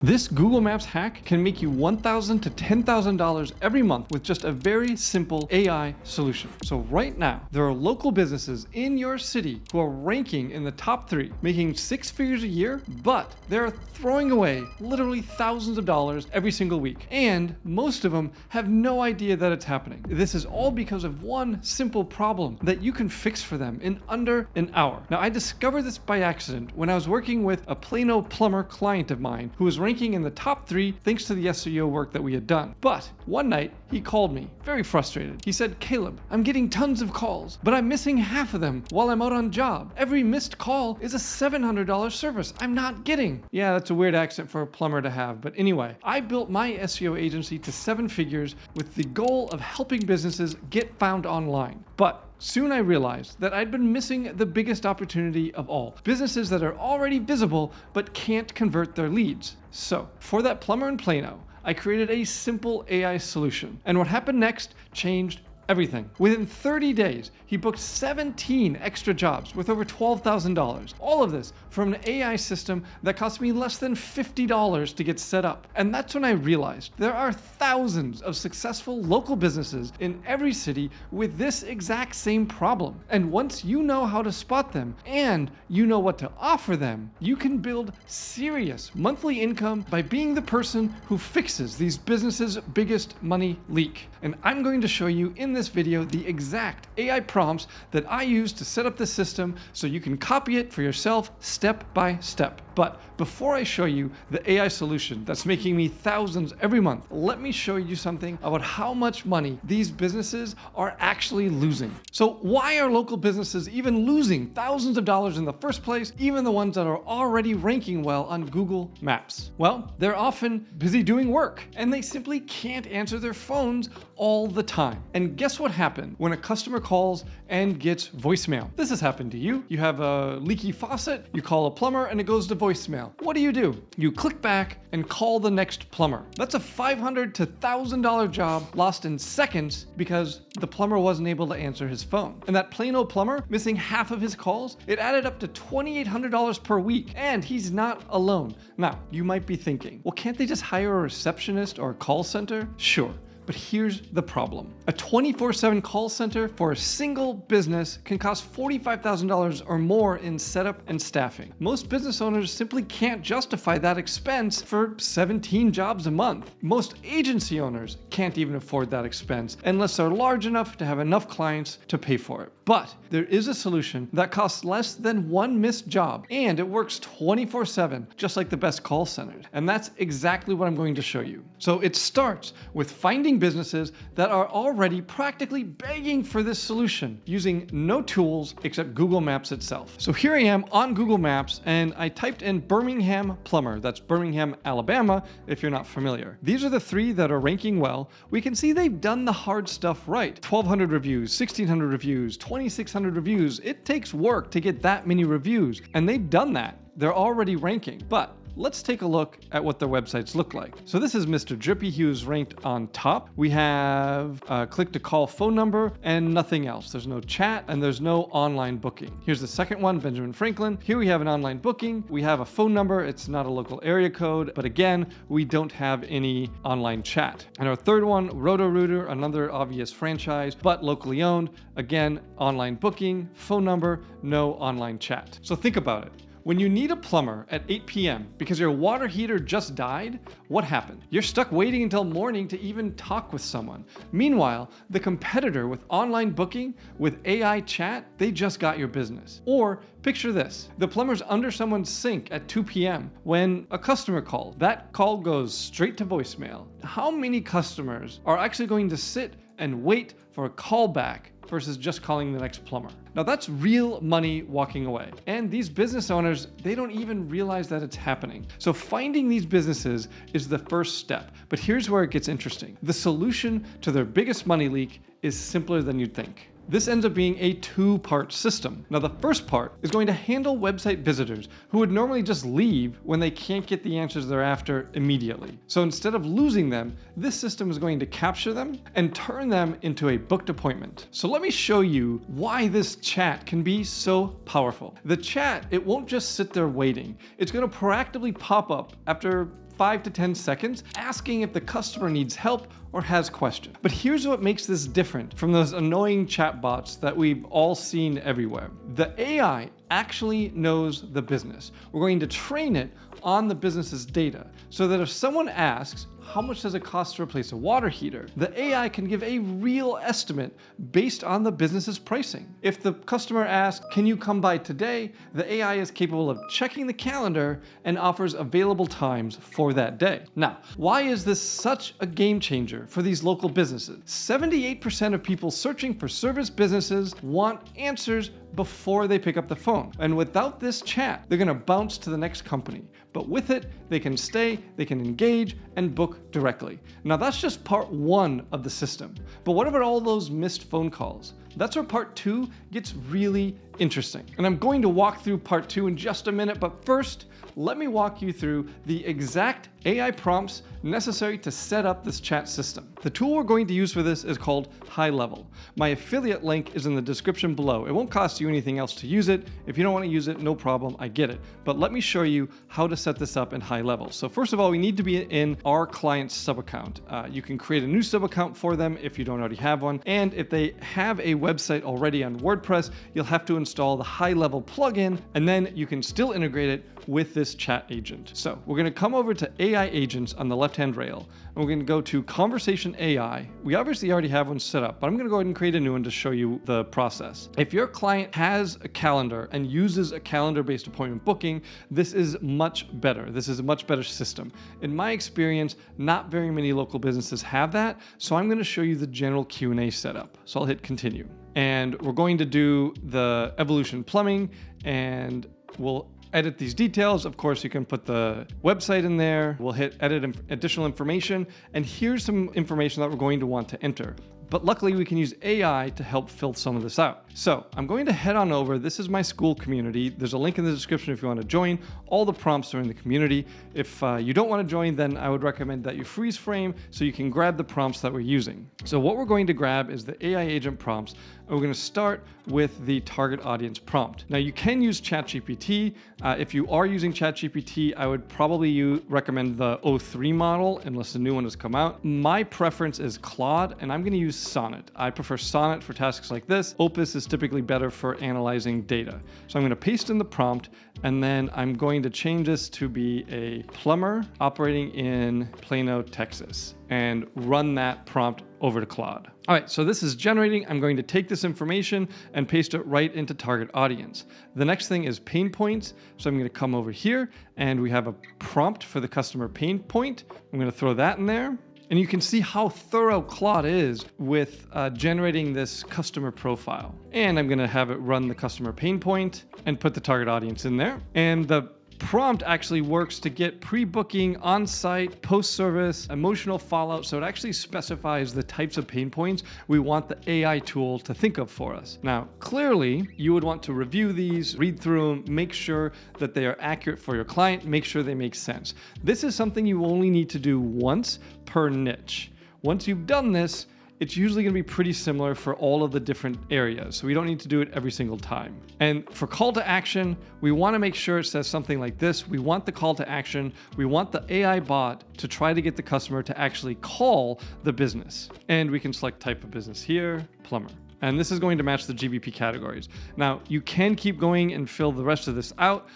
This Google Maps hack can make you $1,000 to $10,000 every month with just a very simple AI solution. So right now, there are local businesses in your city who are ranking in the top 3, making 6 figures a year, but they're throwing away literally thousands of dollars every single week. And most of them have no idea that it's happening. This is all because of one simple problem that you can fix for them in under an hour. Now, I discovered this by accident when I was working with a Plano plumber client of mine who was ranking in the top 3 thanks to the SEO work that we had done. But one night he called me very frustrated. He said, "Caleb, I'm getting tons of calls, but I'm missing half of them while I'm out on job. Every missed call is a $700 service I'm not getting." Yeah, that's a weird accent for a plumber to have. But anyway, I built my SEO agency to 7 figures with the goal of helping businesses get found online. But soon I realized that I'd been missing the biggest opportunity of all. Businesses that are already visible but can't convert their leads. So, for that plumber in Plano, I created a simple AI solution. And what happened next changed everything. Within 30 days, he booked 17 extra jobs worth over $12,000. All of this from an AI system that cost me less than $50 to get set up. And that's when I realized there are thousands of successful local businesses in every city with this exact same problem. And once you know how to spot them and you know what to offer them, you can build serious monthly income by being the person who fixes these businesses' biggest money leak. And I'm going to show you in this video the exact AI prompts that I use to set up the system so you can copy it for yourself step by step. But before I show you the AI solution that's making me thousands every month, let me show you something about how much money these businesses are actually losing. So why are local businesses even losing thousands of dollars in the first place, even the ones that are already ranking well on Google Maps? Well, they're often busy doing work and they simply can't answer their phones all the time. And guess what happened when a customer calls and gets voicemail? This has happened to you. You have a leaky faucet, you call a plumber and it goes to voicemail. What do? You click back and call the next plumber. That's a $500 to $1,000 job lost in seconds because the plumber wasn't able to answer his phone. And that Plano plumber missing half of his calls, it added up to $2,800 per week, and he's not alone. Now, you might be thinking, well, can't they just hire a receptionist or a call center? Sure. But here's the problem. A 24/7 call center for a single business can cost $45,000 or more in setup and staffing. Most business owners simply can't justify that expense for 17 jobs a month. Most agency owners can't even afford that expense unless they're large enough to have enough clients to pay for it. But there is a solution that costs less than one missed job, and it works 24/7, just like the best call centers. And that's exactly what I'm going to show you. So it starts with finding businesses that are already practically begging for this solution using no tools except Google Maps itself. So here I am on Google Maps and I typed in Birmingham plumber. That's Birmingham, Alabama, if you're not familiar. These are the 3 that are ranking well. We can see they've done the hard stuff right. 1,200 reviews, 1,600 reviews, 2,600 reviews. It takes work to get that many reviews, and they've done that. They're already ranking. But let's take a look at what their websites look like. So this is Mr. Drippy. He was ranked on top. We have click to call phone number and nothing else. There's no chat and there's no online booking. Here's the second one, Benjamin Franklin. Here we have an online booking. We have a phone number. It's not a local area code, but again, we don't have any online chat. And our third one, Roto-Rooter, another obvious franchise, but locally owned. Again, online booking, phone number, no online chat. So think about it. When you need a plumber at 8 p.m. because your water heater just died, what happened? You're stuck waiting until morning to even talk with someone. Meanwhile, the competitor with online booking, with AI chat, they just got your business. Or picture this, the plumber's under someone's sink at 2 p.m. when a customer calls. That call goes straight to voicemail. How many customers are actually going to sit and wait for a call back versus just calling the next plumber? Now that's real money walking away. And these business owners, they don't even realize that it's happening. So finding these businesses is the first step. But here's where it gets interesting. The solution to their biggest money leak is simpler than you'd think. This ends up being a 2-part system. Now the first part is going to handle website visitors who would normally just leave when they can't get the answers they're after immediately. So instead of losing them, this system is going to capture them and turn them into a booked appointment. So let me show you why this chat can be so powerful. The chat, it won't just sit there waiting. It's going to proactively pop up after 5 to 10 seconds, asking if the customer needs help or has questions. But here's what makes this different from those annoying chatbots that we've all seen everywhere. The AI actually knows the business. We're going to train it on the business's data so that if someone asks, how much does it cost to replace a water heater? The AI can give a real estimate based on the business's pricing. If the customer asks, can you come by today? The AI is capable of checking the calendar and offers available times for that day. Now, why is this such a game changer for these local businesses? 78% of people searching for service businesses want answers before they pick up the phone. And without this chat, they're gonna bounce to the next company. But with it, they can stay, they can engage, and book directly. Now that's just part one of the system. But what about all those missed phone calls? That's where part two gets really interesting. And I'm going to walk through part two in just a minute, but first, let me walk you through the exact AI prompts necessary to set up this chat system. The tool we're going to use for this is called HighLevel. My affiliate link is in the description below. It won't cost you anything else to use it. If you don't want to use it, no problem, I get it. But let me show you how to set this up in HighLevel. So first of all, we need to be in our client's sub-account. You can create a new sub-account for them if you don't already have one. And if they have a website already on WordPress, you'll have to install the HighLevel plugin, and then you can still integrate it with this chat agent. So we're going to come over to AI agents on the left-hand rail, and we're going to go to conversation AI. We obviously already have one set up, but I'm going to go ahead and create a new one to show you the process. If your client has a calendar and uses a calendar-based appointment booking, this is much better. This is a much better system. In my experience, not very many local businesses have that, so I'm going to show you the general Q&A setup. So I'll hit continue. And we're going to do the evolution plumbing, and we'll edit these details. Of course, you can put the website in there. We'll hit edit additional information. And here's some information that we're going to want to enter. But luckily we can use AI to help fill some of this out. So I'm going to head on over. This is my school community. There's a link in the description if you want to join. All the prompts are in the community. If you don't want to join, then I would recommend that you freeze frame so you can grab the prompts that we're using. So what we're going to grab is the AI agent prompts. And we're going to start with the target audience prompt. Now you can use ChatGPT. If you are using ChatGPT, I would probably recommend the O3 model unless the new one has come out. My preference is Claude, and I'm going to use Sonnet. I prefer Sonnet for tasks like this. Opus is typically better for analyzing data. So I'm going to paste in the prompt, and then I'm going to change this to be a plumber operating in Plano, Texas, and run that prompt over to Claude. All right, so this is generating. I'm going to take this information and paste it right into target audience. The next thing is pain points. So I'm going to come over here, and we have a prompt for the customer pain point. I'm going to throw that in there. And you can see how thorough Claude is with generating this customer profile. And I'm going to have it run the customer pain point and put the target audience in there. And the prompt actually works to get pre-booking, on-site, post-service, emotional fallout. So it actually specifies the types of pain points we want the AI tool to think of for us. Now, clearly, you would want to review these, read through them, make sure that they are accurate for your client, make sure they make sense. This is something you only need to do once per niche. Once you've done this, it's usually going to be pretty similar for all of the different areas. So we don't need to do it every single time. And for call to action, we want to make sure it says something like this. We want the call to action. We want the AI bot to try to get the customer to actually call the business. And we can select type of business here, plumber. And this is going to match the GBP categories. Now, you can keep going and fill the rest of this out.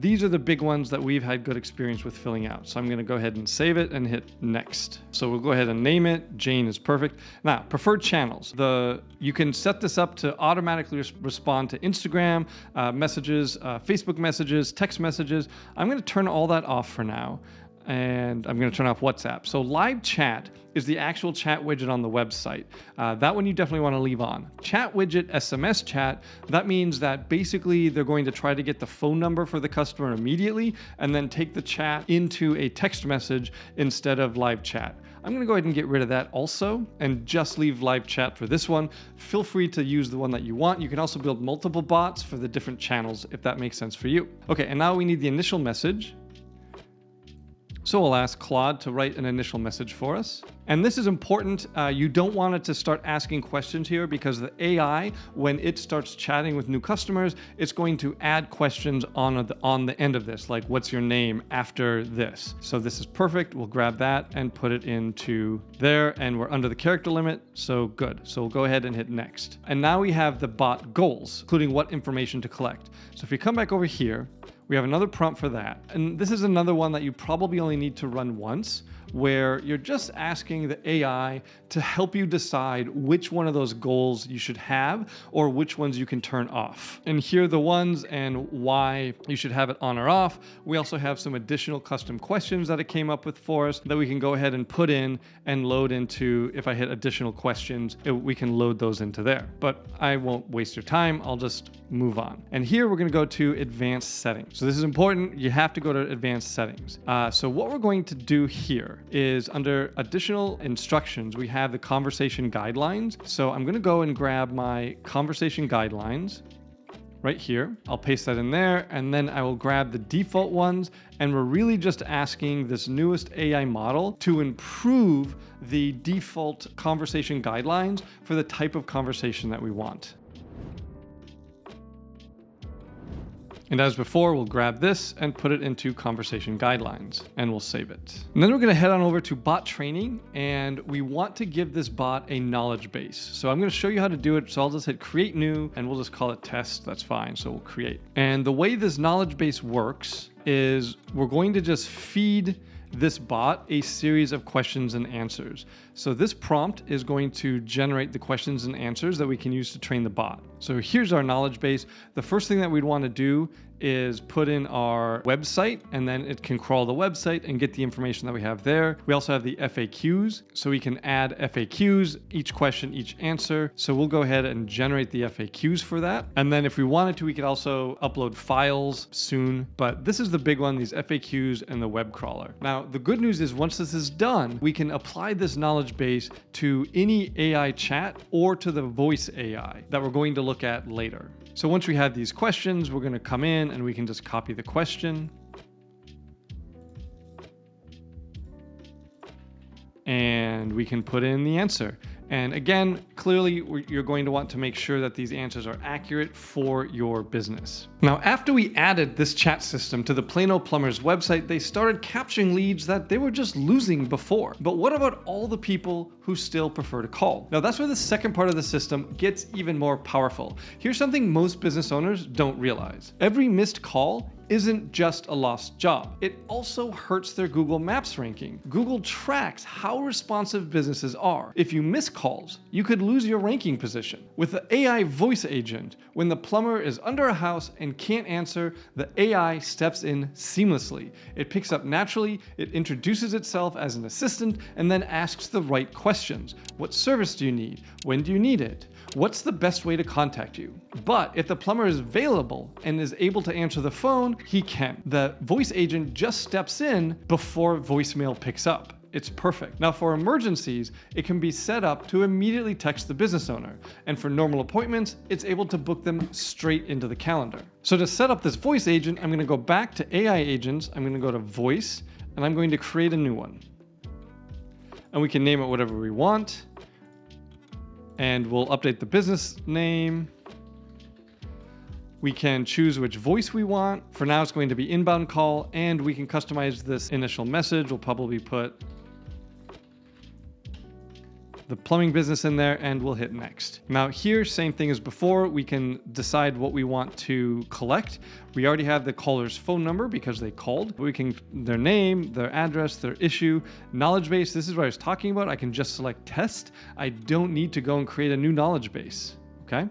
These are the big ones that we've had good experience with filling out. So I'm going to go ahead and save it and hit next. So we'll go ahead and name it. Jane is perfect. Now, preferred channels. You can set this up to automatically respond to Instagram messages, Facebook messages, text messages. I'm going to turn all that off for now. And I'm going to turn off WhatsApp. So live chat is the actual chat widget on the website. That one you definitely want to leave on. Chat widget, SMS chat, that means that basically they're going to try to get the phone number for the customer immediately and then take the chat into a text message instead of live chat. I'm going to go ahead and get rid of that also and just leave live chat for this one. Feel free to use the one that you want. You can also build multiple bots for the different channels if that makes sense for you. Okay, and now we need the initial message. So we'll ask Claude to write an initial message for us. And this is important. You don't want it to start asking questions here because the AI, when it starts chatting with new customers, it's going to add questions on the end of this, like what's your name after this. So this is perfect. We'll grab that and put it into there, and we're under the character limit, so good. So we'll go ahead and hit next. And now we have the bot goals, including what information to collect. So if you come back over here, we have another prompt for that. And this is another one that you probably only need to run once, where you're just asking the AI to help you decide which one of those goals you should have or which ones you can turn off. And here are the ones and why you should have it on or off. We also have some additional custom questions that it came up with for us that we can go ahead and put in and load into. If I hit additional questions, we can load those into there. But I won't waste your time. I'll just move on. And here we're going to go to advanced settings. So this is important. You have to go to advanced settings. So what we're going to do here is under additional instructions, we have the conversation guidelines. So I'm going to go and grab my conversation guidelines right here. I'll paste that in there, and then I will grab the default ones. And we're really just asking this newest AI model to improve the default conversation guidelines for the type of conversation that we want. And as before, we'll grab this and put it into conversation guidelines, and we'll save it. And then we're going to head on over to bot training, and we want to give this bot a knowledge base. So I'm going to show you how to do it. So I'll just hit create new, and we'll just call it test. That's fine. So we'll create. And the way this knowledge base works is we're going to just feed this bot a series of questions and answers. So this prompt is going to generate the questions and answers that we can use to train the bot. So here's our knowledge base. The first thing that we'd want to do is put in our website, and then it can crawl the website and get the information that we have there. We also have the FAQs, so we can add FAQs, each question, each answer. So we'll go ahead and generate the FAQs for that. And then if we wanted to, we could also upload files soon, but this is the big one, these FAQs and the web crawler. Now, the good news is once this is done, we can apply this knowledge base to any AI chat or to the voice AI that we're going to look at later. So once we have these questions, we're going to come in and we can just copy the question. And we can put in the answer. And again, clearly you're going to want to make sure that these answers are accurate for your business. Now, after we added this chat system to the Plano Plumbers website, they started capturing leads that they were just losing before. But what about all the people who still prefer to call? Now, that's where the second part of the system gets even more powerful. Here's something most business owners don't realize. Every missed call isn't just a lost job. It also hurts their Google Maps ranking. Google tracks how responsive businesses are. If you miss calls, you could lose your ranking position. With the AI voice agent, when the plumber is under a house and can't answer, the AI steps in seamlessly. It picks up naturally, it introduces itself as an assistant, and then asks the right questions. What service do you need? When do you need it? What's the best way to contact you? But if the plumber is available and is able to answer the phone, he can. The voice agent just steps in before voicemail picks up. It's perfect. Now for emergencies, it can be set up to immediately text the business owner. And for normal appointments, it's able to book them straight into the calendar. So to set up this voice agent, I'm going to go back to AI agents. I'm going to go to voice, and I'm going to create a new one. And we can name it whatever we want. And we'll update the business name. We can choose which voice we want. For now, it's going to be inbound call, and we can customize this initial message. We'll probably put the plumbing business in there, and we'll hit next. Now here, same thing as before, we can decide what we want to collect. We already have the caller's phone number because they called. We can, their name, their address, their issue, knowledge base. This is what I was talking about. I can just select test. I don't need to go and create a new knowledge base, okay?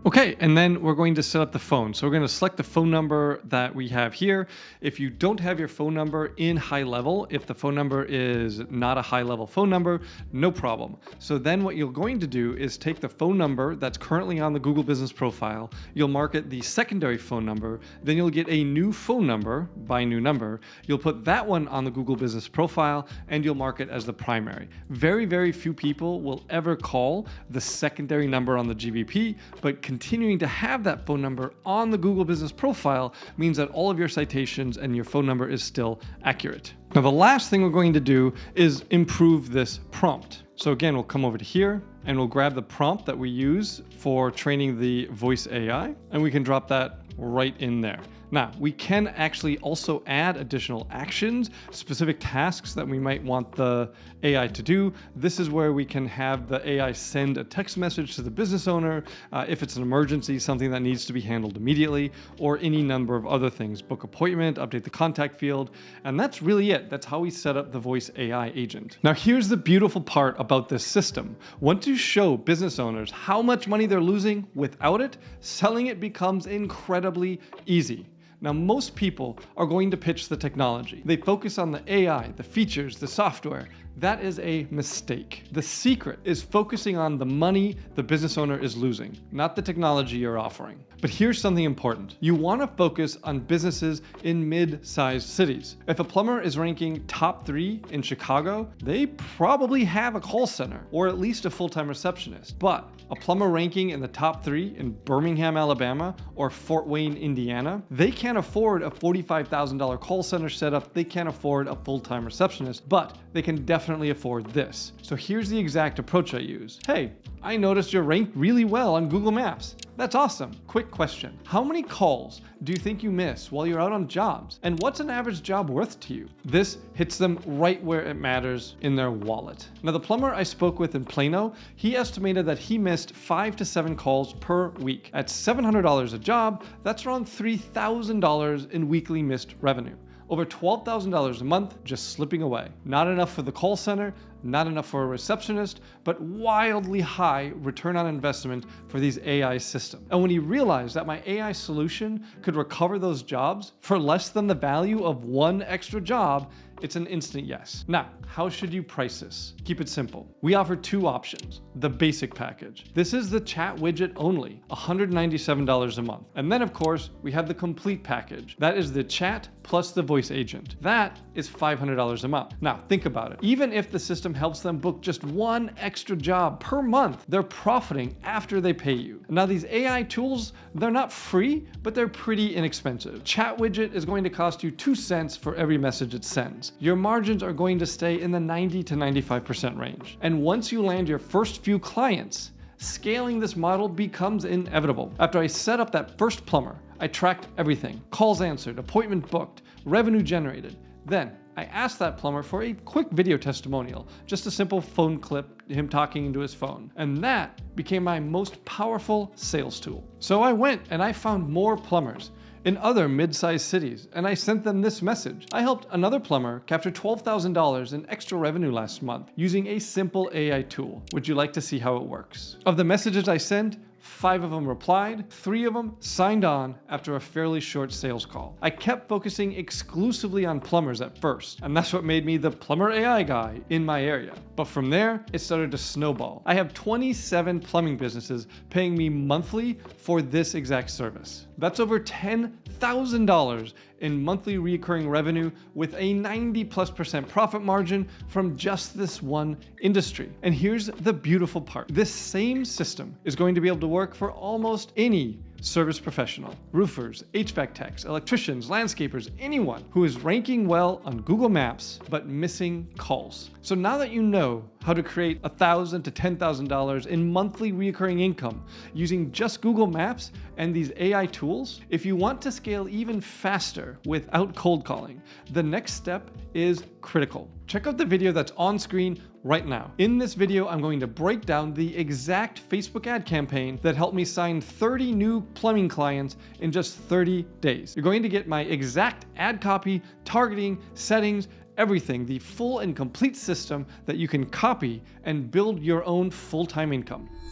Okay, and then we're going to set up the phone. So we're going to select the phone number that we have here. If you don't have your phone number in HighLevel, if the phone number is not a HighLevel phone number, no problem. So then what you're going to do is take the phone number that's currently on the Google Business profile, you'll mark it the secondary phone number, then you'll get a new phone number by new number. You'll put that one on the Google Business profile, and you'll mark it as the primary. Very, very few people will ever call the secondary number on the GBP, but continue continuing to have that phone number on the Google Business profile means that all of your citations and your phone number is still accurate. Now, the last thing we're going to do is improve this prompt. So again, we'll come over to here and we'll grab the prompt that we use for training the voice AI, and we can drop that right in there. Now, we can actually also add additional actions, specific tasks that we might want the AI to do. This is where we can have the AI send a text message to the business owner if it's an emergency, something that needs to be handled immediately, or any number of other things. Book appointment, update the contact field, and that's really it. That's how we set up the voice AI agent. Now, here's the beautiful part about this system. Once you show business owners how much money they're losing without it, selling it becomes incredibly easy. Now, most people are going to pitch the technology. They focus on the AI, the features, the software. That is a mistake. The secret is focusing on the money the business owner is losing, not the technology you're offering. But here's something important. You want to focus on businesses in mid-sized cities. If a plumber is ranking top 3 in Chicago, they probably have a call center or at least a full-time receptionist. But a plumber ranking in the top 3 in Birmingham, Alabama or Fort Wayne, Indiana, they can't afford a $45,000 call center setup. They can't afford a full-time receptionist, but they can definitely afford this. So here's the exact approach I use. Hey, I noticed you're ranked really well on Google Maps. That's awesome. Quick question. How many calls do you think you miss while you're out on jobs? And what's an average job worth to you? This hits them right where it matters, in their wallet. Now, the plumber I spoke with in Plano, he estimated that he missed 5 to 7 calls per week. At $700 a job, that's around $3,000 in weekly missed revenue. Over $12,000 a month just slipping away. Not enough for the call center, not enough for a receptionist, but wildly high return on investment for these AI systems. And when he realized that my AI solution could recover those jobs for less than the value of one extra job, it's an instant yes. Now, how should you price this? Keep it simple. We offer 2 options. The basic package. This is the chat widget only, $197 a month. And then of course, we have the complete package. That is the chat plus the voice agent. That is $500 a month. Now, think about it. Even if the system helps them book just 1 extra job per month, they're profiting after they pay you. Now, these AI tools, they're not free, but they're pretty inexpensive. Chat widget is going to cost you 2 cents for every message it sends. Your margins are going to stay in the 90 to 95% range. And once you land your first few clients, scaling this model becomes inevitable. After I set up that first plumber, I tracked everything: calls answered, appointment booked, revenue generated. Then I asked that plumber for a quick video testimonial, just a simple phone clip, him talking into his phone. And that became my most powerful sales tool. So I went and I found more plumbers in other mid-sized cities, and I sent them this message. I helped another plumber capture $12,000 in extra revenue last month using a simple AI tool. Would you like to see how it works? Of the messages I sent, 5 of them replied, 3 of them signed on after a fairly short sales call. I kept focusing exclusively on plumbers at first, and that's what made me the plumber AI guy in my area. But from there, it started to snowball. I have 27 plumbing businesses paying me monthly for this exact service. That's over $10,000 in monthly recurring revenue with a 90+% profit margin from just this one industry. And here's the beautiful part. This same system is going to be able to work for almost any service professional, roofers, HVAC techs, electricians, landscapers, anyone who is ranking well on Google Maps but missing calls. So now that you know how to create $1,000 to $10,000 in monthly recurring income using just Google Maps and these AI tools, if you want to scale even faster without cold calling, the next step is critical. Check out the video that's on screen right now. In this video, I'm going to break down the exact Facebook ad campaign that helped me sign 30 new plumbing clients in just 30 days. You're going to get my exact ad copy, targeting, settings, everything, the full and complete system that you can copy and build your own full-time income.